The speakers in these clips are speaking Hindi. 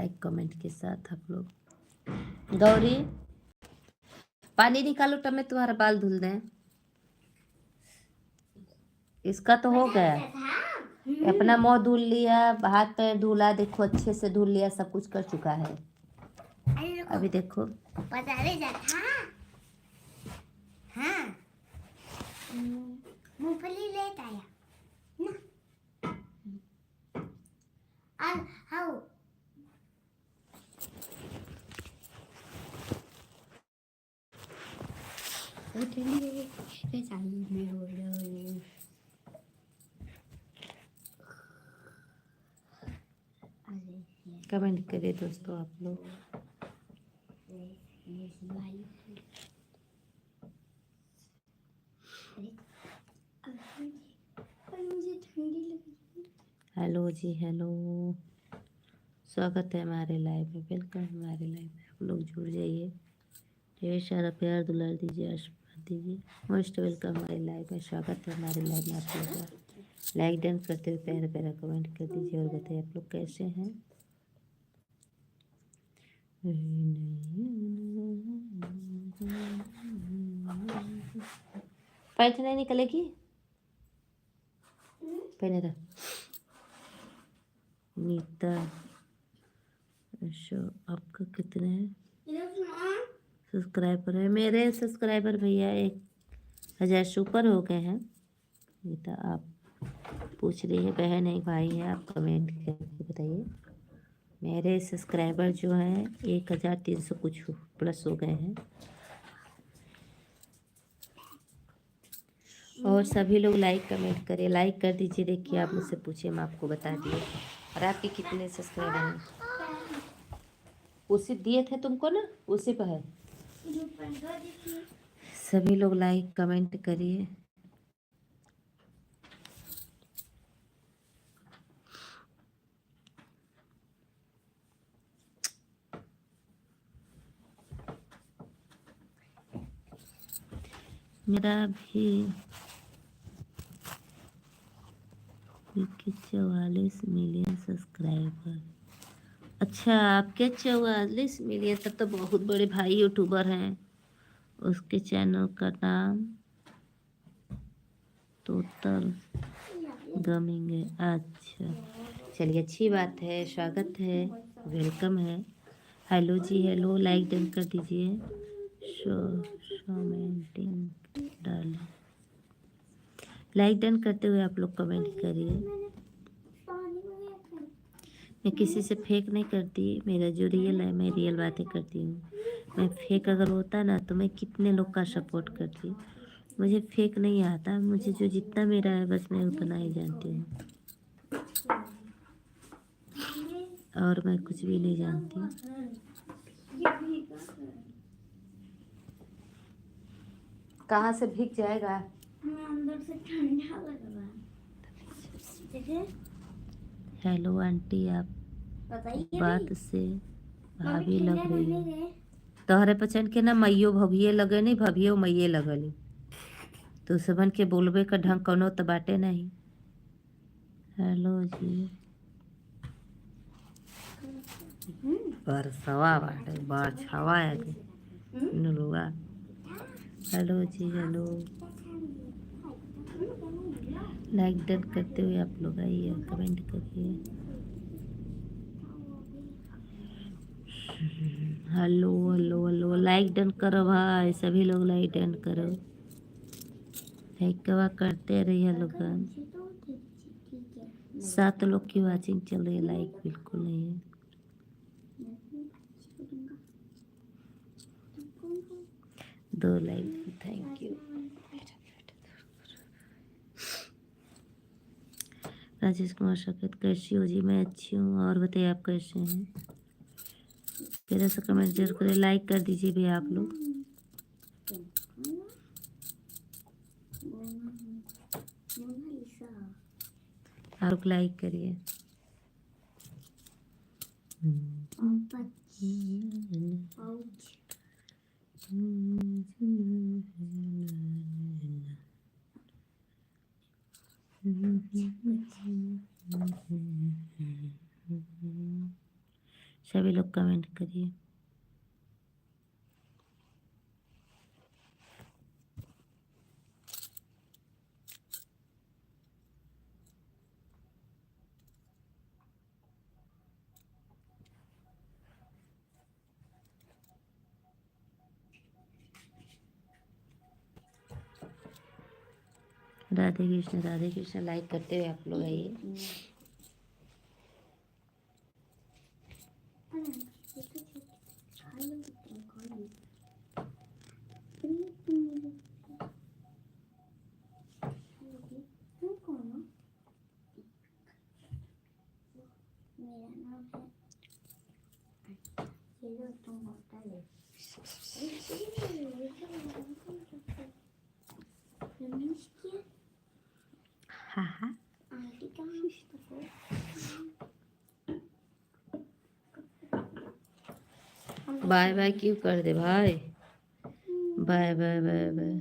लाइक कमेंट के साथ आप लोग। गौरी पानी निकालो तब मैं तुम्हारा बाल धुल दें। इसका तो हो गया, अपना मुंह धुल लिया, हाथ पैर धुला, देखो अच्छे से धुल लिया, सब कुछ कर चुका है। अभी देखो बाजारे जाता हाँ मूंगफली लेता आया और हाउ कमेंट करिए दोस्तों आप लोग। हेलो जी, हेलो, स्वागत है हमारे लाइव में, वेलकम हमारे लाइव में। आप लोग जुड़ जाइए, ढेर सारा प्यार दुलार दीजिए, आशीर्वाद दीजिए। मोस्ट वेलकम हमारे लाइव में, स्वागत है हमारे लाइव में आप लोग का। लाइक डन करते हुए प्यारा प्यारा कमेंट कर दीजिए और बताइए आप लोग कैसे हैं। पैंट नहीं निकलेगी, पहने रह। नीता, अच्छा आपका कितने सब्सक्राइबर है? मेरे सब्सक्राइबर भैया 1000 से ऊपर हो गए हैं। नीता आप पूछ रही है, बहन है भाई है, आप कमेंट करके बताइए। मेरे सब्सक्राइबर जो हैं 1300 कुछ प्लस हो गए हैं। और सभी लोग लाइक कमेंट करिए, लाइक कर दीजिए। देखिए आप मुझसे पूछिए, मैं आपको बता दिए। और आपके कितने सब्सक्राइबर हैं? उसी दिए थे तुमको ना, उसी पर है। सभी लोग लाइक कमेंट करिए। मेरा भी 44 मिलियन सब्सक्राइबर। अच्छा आपके 44 मिलियन, तब तो बहुत बड़े भाई यूट्यूबर हैं। उसके चैनल का नाम टोटल गमिंग है। अच्छा चलिए, अच्छी बात है, स्वागत है, वेलकम है। हेलो जी, हेलो, लाइक डन कर दीजिए, कमेंटिंग डालें। लाइक डन करते हुए आप लोग कमेंट करिए। मैं किसी से फेक नहीं करती, मेरा जो रियल है मैं रियल बातें करती हूँ। मैं फेक अगर होता ना तो मैं कितने लोग का सपोर्ट करती। मुझे फेक नहीं आता, मुझे जो जितना मेरा है बस मैं उतना ही जानती हूँ, और मैं कुछ भी नहीं जानती। कहाँ से भीग जाएगा? अंदर से ठंडा लग रहा है। हेलो आंटी, आप बात से भाभी लग रही है। तोहरे पहचान के ना मैयो भभिये लगे नहीं, भभियो मैये लगली। तो सबन के बोलबे का ढंग कोनो तो बाटे नहीं। हेलो जी, बरसवा बाटे, बरछवा है के नुलुआ। हेलो जी, हेलो, लाइक डन करते हुए आप लोग आइए, कमेंट करिए। Hello hello hello, like done करो भाई, सभी लोग लाइक डन करो। लाइकवा करते रहिए लोगन। 7 लोग की वाचिंग चल रही है, लाइक बिल्कुल नहीं है। दो like, thank you. Rajesh Kumar Shaket, कैसी हो जी? मैं अच्छी हूँ, और बताइए आप कैसे हैं? मेरा सा कमेंट जरूर करें, लाइक कर दीजिए भी आप लोग। आप लाइक करिए। सभी लोग कमेंट करिए। राधे कृष्ण लाइक करते हुए आप लोग आइए। मेरा नाम है ये लो तुम होता ले रमेश क्या हाँ हाँ आंटी का बाय बाय क्यों कर दे भाई, बाय बाय बाय बाय।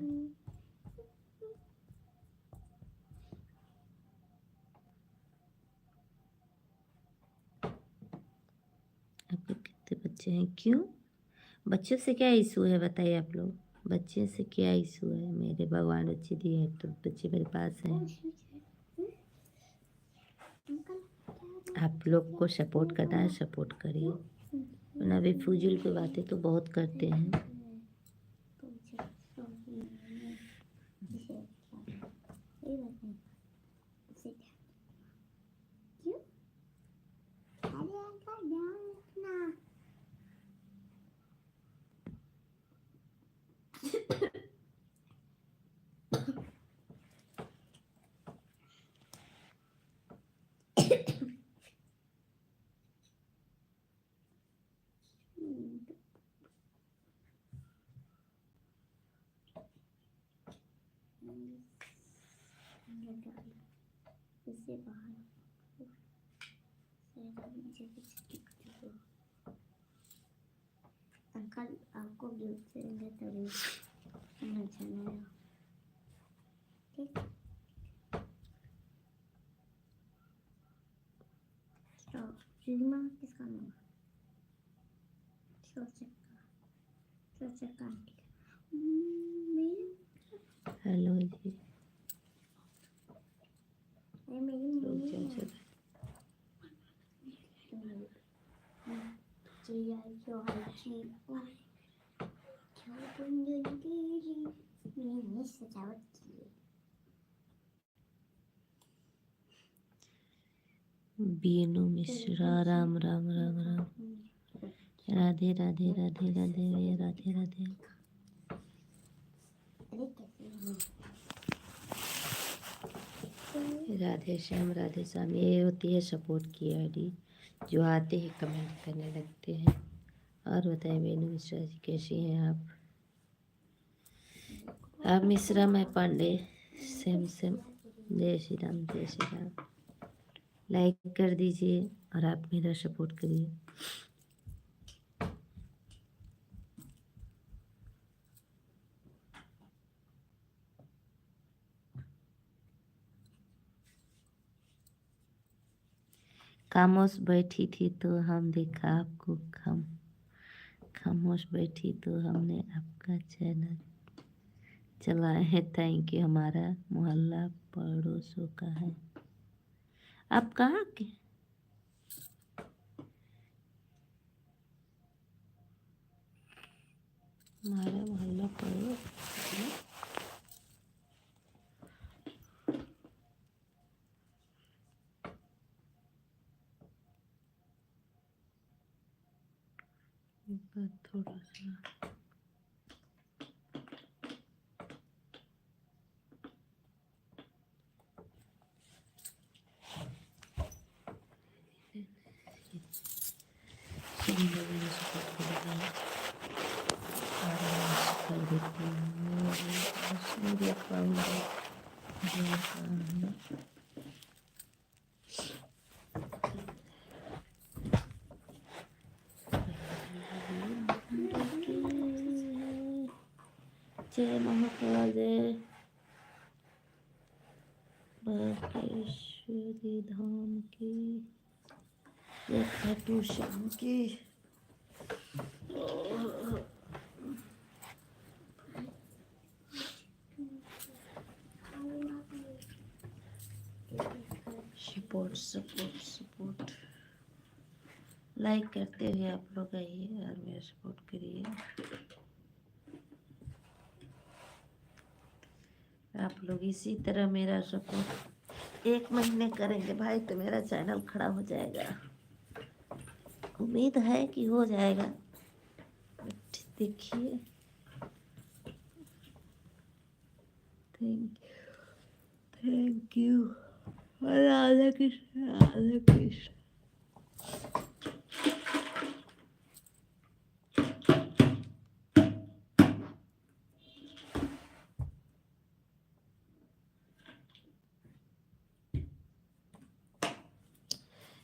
आपके कितने बच्चे हैं? क्यों बच्चों से क्या इशू है बताइए आप लोग, बच्चे से क्या इशू है? मेरे भगवान बच्चे दिए हैं तो बच्चे मेरे पास हैं। आप लोग को सपोर्ट करना है, सपोर्ट करिए, वरना अभी फजूल की बातें तो बहुत करते हैं। इससे बाहर मुझे कुछ अंकल आपको गिफ्ट देंगे तभी अच्छा नहीं ठीक तो रिमा किसका नाम चोचक आंटी हेलो जी मेरी मम्मी है चिड़िया जो हल्की क्यों तुम तेरी मैंने सजावट की है बीनू मिश्रा राम राम राम राम। राधे राधे राधे राधे राधे राधे। राधे श्याम ये होती है सपोर्ट की आईडी, जो आते ही कमेंट करने लगते हैं। और बताएं बेनू मिश्रा जी कैसी हैं आप मिश्रा मैं पांडे सेम सेम। जय श्री राम जय श्री राम। लाइक कर दीजिए और आप मेरा सपोर्ट करिए। खामोश बैठी थी तो हम देखा आपको, खामोश बैठी तो हमने आपका चैनल चलाए हैं। Thank you. हमारा मोहल्ला पड़ोसों का है। आप कहाँ के? हमारा मोहल्ला पड़ोस थोड़ा सा जय महाकाल जय बागेश्वरी धाम की। एक है ट्यूशन की। सपोर्ट सपोर्ट सपोर्ट लाइक करते हुए आप लोग आइए और मेरा सपोर्ट करिए। आप लोग इसी तरह मेरा सपोर्ट 1 महीने करेंगे भाई तो मेरा चैनल खड़ा हो जाएगा। उम्मीद है कि हो जाएगा, देखिए। Thank you. राधा कृष्ण राधा कृष्ण।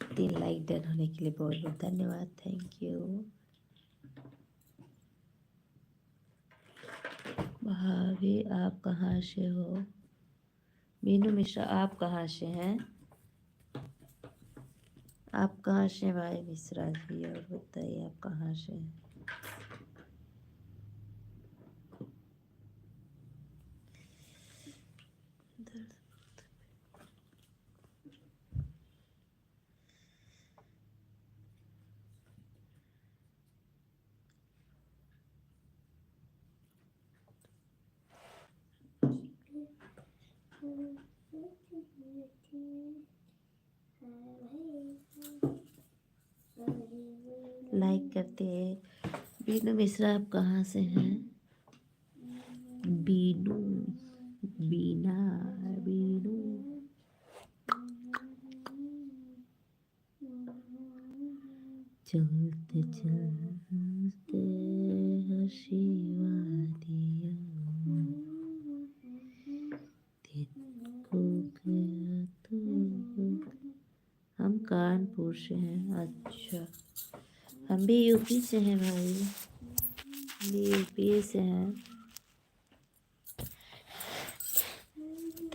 तीन लाइक डन होने के लिए बहुत बहुत धन्यवाद। Thank you. भाभी आप कहाँ से हो? मीनू मिश्रा आप कहाँ से हैं? आप कहाँ से भाई मिश्रा जी, और बताइए आप कहाँ से हैं? लाइक करते हैं। बीनू मिश्रा आप कहाँ से हैं? बीनू बीना बीनू। चलते चलते हसीवा दिया को गया तो। हम कानपुर से हैं। अच्छा, हम भी यूपी से हैं भाई, भी यूपी से हैं।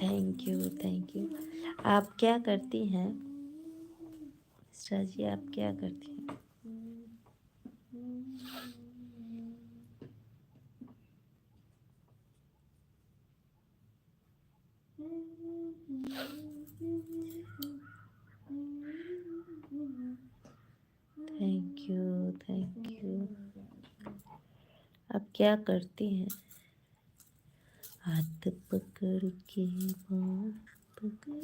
Thank you thank you. आप क्या करती हैं मिश्रा जी, आप क्या करती हैं? Thank you thank you. आप क्या करती हैं? हाथ पकड़ के बात पकड़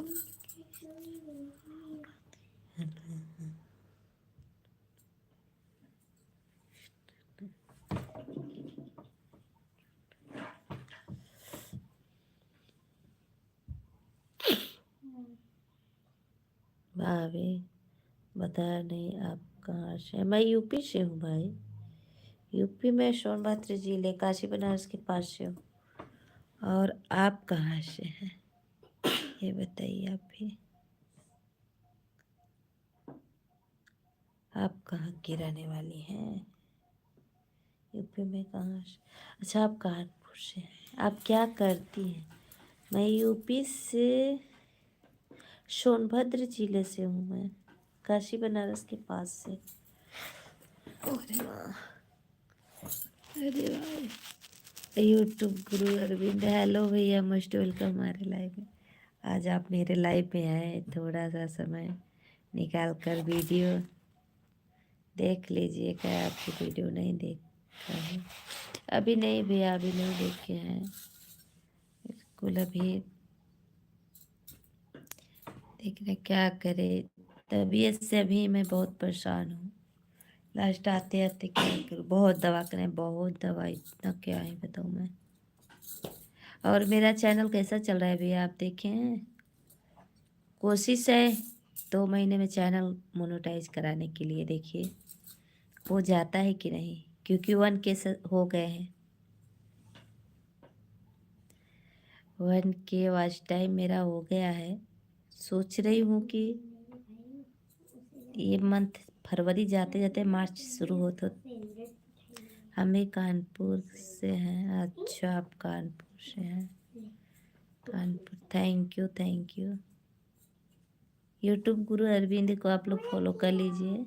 भाभी बता नहीं आप कहाँ से हैं? मैं यूपी से हूँ भाई, यूपी में सोनभद्र जिले काशी बनारस के पास से हूँ। और आप कहाँ से हैं ये बताइए आप भी। आप कहाँ की रहने वाली हैं? यूपी में कहाँ से? अच्छा, आप कानपुर से हैं। आप क्या करती हैं? मैं यूपी से सोनभद्र जिले से हूँ, मैं काशी बनारस के पास से। अरे वाह, अरे वाह। यूट्यूब गुरु अरविंद, हेलो भैया, मोस्ट वेलकम हमारे लाइव में। आज आप मेरे लाइव में आए, थोड़ा सा समय निकाल कर वीडियो देख लीजिएगा। आपकी वीडियो नहीं देखा है अभी? नहीं भैया, अभी नहीं देखे हैं बिल्कुल। अभी देखना क्या करे, तबीयत से अभी मैं बहुत परेशान हूँ। लास्ट आते आते क्या करूँ, बहुत दवा करें, बहुत दवा, इतना क्या ही बताऊँ मैं। और मेरा चैनल कैसा चल रहा है भैया, आप देखें हैं? कोशिश है 2 महीने में चैनल मोनेटाइज कराने के लिए। देखिए हो जाता है कि नहीं, क्योंकि 1K हो गए हैं। 1K वॉच टाइम मेरा हो गया है। सोच रही हूँ कि ये मंथ फरवरी जाते जाते मार्च शुरू हो तो। हम भी कानपुर से हैं। अच्छा, आप कानपुर से हैं? Kanpur, thank you thank you. YouTube गुरु अरविंद को आप लोग फॉलो कर लीजिए।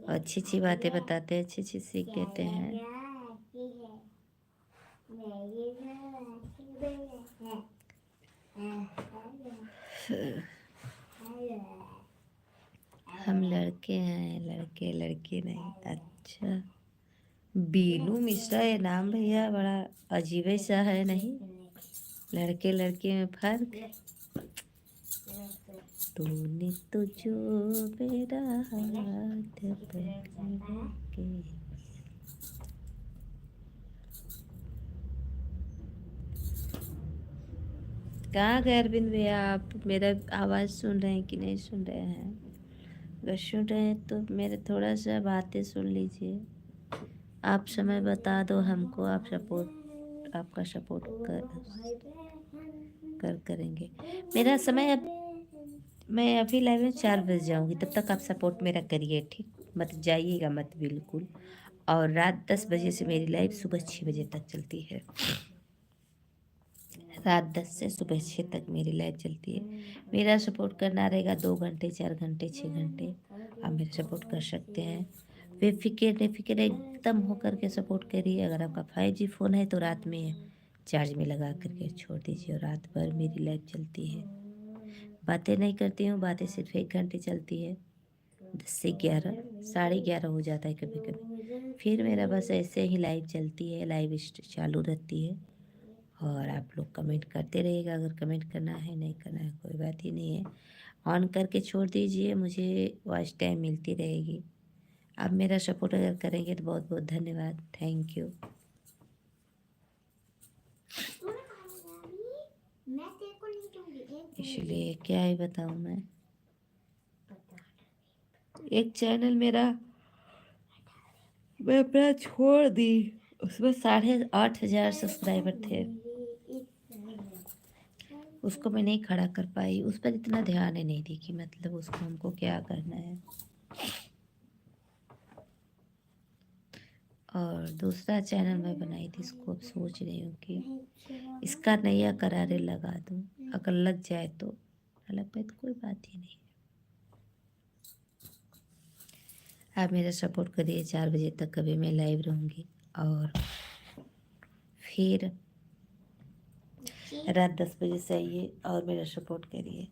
अच्छी अच्छी बातें बताते हैं, अच्छी अच्छी सीख देते हैं। हम लड़के हैं, लड़के लड़के नहीं। अच्छा, बीनू मिश्रा ये नाम भैया बड़ा अजीब सा है, नहीं? लड़के लड़के में फर्क। तूने तो जो मेरा हाथ पकड़ के। कहाँ गए अरविंद भैया आप? मेरा आवाज़ सुन रहे हैं कि नहीं सुन रहे हैं? अगर सुन रहे हैं तो मेरे थोड़ा सा बातें सुन लीजिए। आप समय बता दो हमको, आप सपोर्ट, आपका सपोर्ट करेंगे। मेरा समय अब, मैं अभी लाइव में 4 बजे जाऊंगी, तब तक आप सपोर्ट मेरा करिए, ठीक? मत जाइएगा मत बिल्कुल। और रात 10 बजे से मेरी लाइव सुबह 6 बजे तक चलती है। रात 10 से सुबह 6 तक मेरी लाइव चलती है। मेरा सपोर्ट करना रहेगा 2 घंटे 4 घंटे 6 घंटे, आप मेरा सपोर्ट कर सकते हैं। बेफिक्र बेफिक्र एकदम होकर के सपोर्ट करिए। अगर आपका 5G फ़ोन है तो रात में चार्ज में लगा करके छोड़ दीजिए, और रात भर मेरी लाइव चलती है। बातें नहीं करती हूँ, बातें सिर्फ 1 घंटे चलती है, 10 से 11, 11:30 हो जाता है कभी कभी। फिर मेरा बस ऐसे ही लाइव चलती है, लाइव चालू रहती है। और आप लोग कमेंट करते रहिएगा। अगर कमेंट करना है, नहीं करना है, कोई बात ही नहीं है, ऑन करके छोड़ दीजिए, मुझे वॉच टाइम मिलती रहेगी। आप मेरा सपोर्ट अगर करेंगे तो बहुत बहुत धन्यवाद, थैंक यू। इसलिए क्या ही बताऊँ एक चैनल मेरा मैं अपना छोड़ दी, उसमें 8,500 सब्सक्राइबर थे, उसको मैं नहीं खड़ा कर पाई। उस पर इतना ध्यान ही नहीं दी कि मतलब उसको हमको क्या करना है। और दूसरा चैनल मैं बनाई थी, इसको अब सोच रही हूँ कि इसका नया करारे लगा दूँ। अगर लग जाए तो, लग पाए तो कोई बात ही नहीं। आप मेरा सपोर्ट करिए। 4 बजे तक कभी मैं लाइव रहूँगी, और फिर रात 10 बजे से आइए और मेरा सपोर्ट करिए।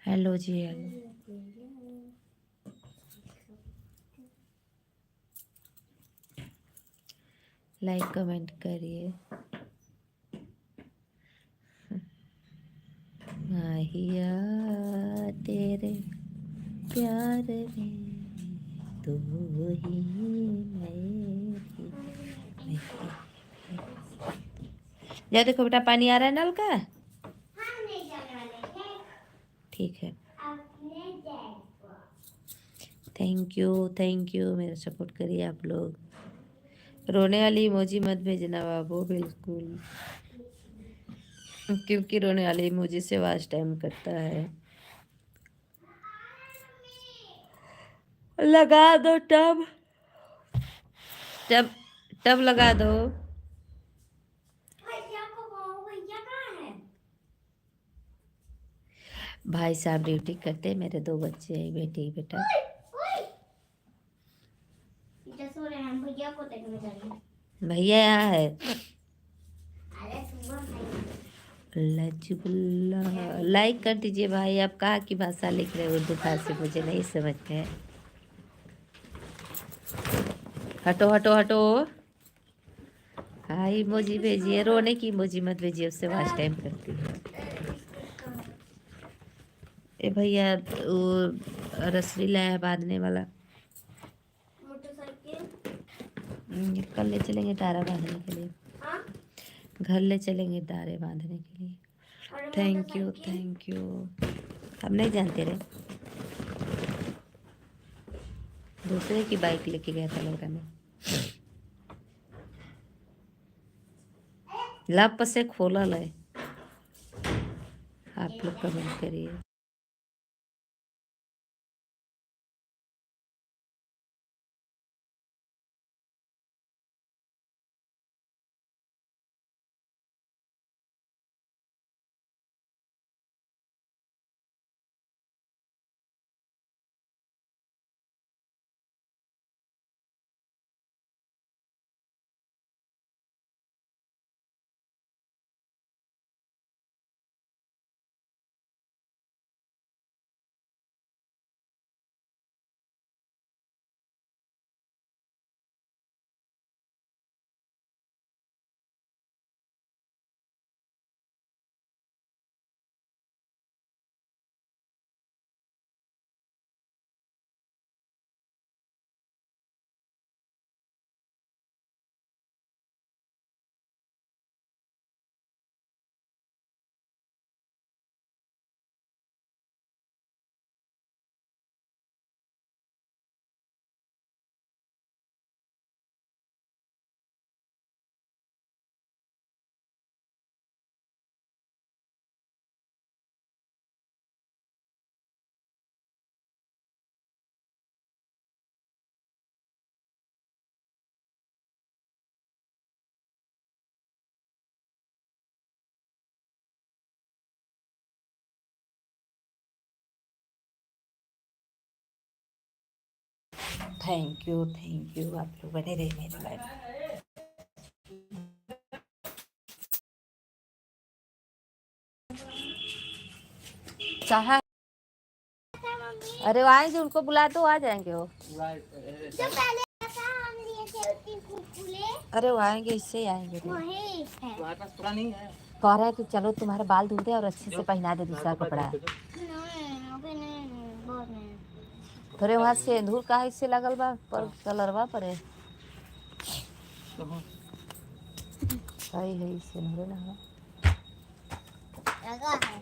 हेलो जी, हेलो। लाइक कमेंट करिए। माहिया तेरे प्यार में तू ही मेरी। या देखो बेटा, पानी आ रहा है नल का? ठीक है, थैंक यू, मेरा सपोर्ट करिए आप लोग। रोने वाली इमोजी मत भेजना बाबू, बिल्कुल, क्योंकि रोने वाली इमोजी से वॉच टाइम करता है। लगा दो टब, टब टब लगा दो। भाई साहब ड्यूटी करते, मेरे 2 बच्चे हैं, बेटी बेटा। भैया यहाँ है। लजबुल्ला, लाइक कर दीजिए भाई। आप कहाँ की भाषा लिख रहे हो? उर्दू फारसी मुझे नहीं समझते हैं। हटो हटो हटो। हाँ, इमोजी भेजिए, रोने की इमोजी मत भेजिए, उससे वॉच टाइम करती है। ए भैया, वो रसरी लाया बांधने वाला, कल ले चलेंगे डारा बांधने के लिए। घर ले चलेंगे डारे बांधने के लिए। Thank you. हम नहीं जानते रहे, दूसरे की बाइक लेके गया था लड़का ने। लाप से खोला है। आप लोग कमेंट करिए। थैंक यू आप लोग बने रहे मेरे लाइफ। चाहा अरे वो आएंगे, उनको बुला दो, आ जाएंगे वो। जो पहले ऐसा हम लिए थे उतनी कुरकुरे अरे वो आएंगे, इससे ही आएंगे। वही है। तुम्हारे पास पूरा नहीं है। कह रहा है कि चलो तुम्हारे बाल धुल दे और अच्छे से पहना दे दूसरा कपड़ा। नहीं अभी नहीं बहुत नहीं। थोड़े वहाँ से धूल का इससे लगल बा पर कलरवा परे सही है, इससे नहरे ना लगा है।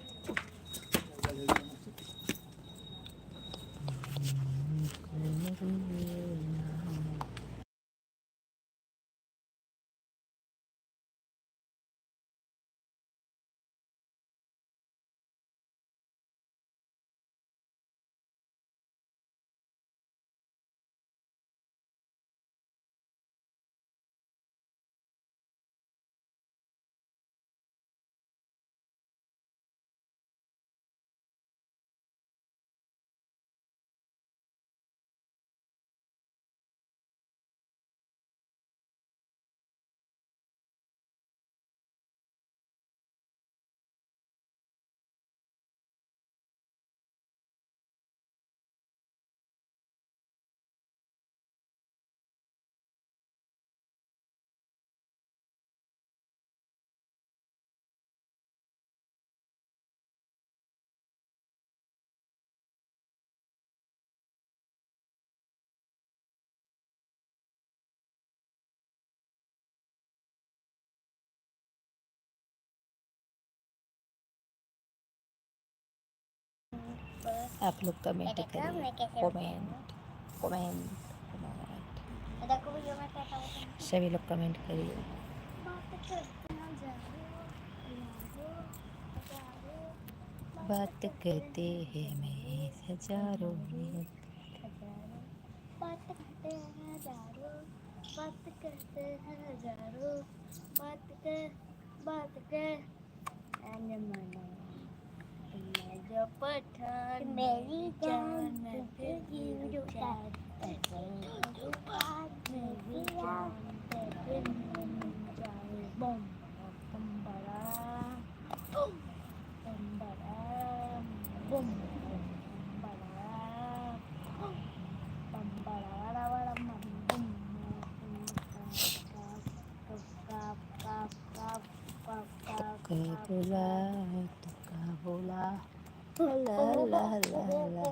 आप लोग कमेंट करिए, कमेंट कमेंट देखो वीडियो में कैसा होता है। सभी लोग कमेंट करिए। बात करते हैं मैं हजारों में। बात करते हैं हजारों, बात करते हैं हजारों, बात कर अनमना मैं जो पठान मेरी जान तेरी जान तेरी बात मेरी जान तेरे जान बम बम बड़ा बम बड़ा बम तुका बोला तुका बोला ला ला ला ला।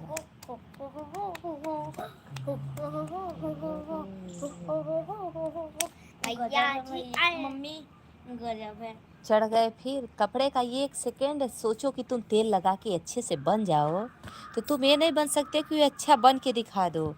मम्मी गजब है। चढ़ गए फिर कपड़े का ये एक सेकेंड सोचो कि तुम तेल लगा के अच्छे से बन जाओ, तो तुम ये नहीं बन सकते कि अच्छा बन के दिखा दो।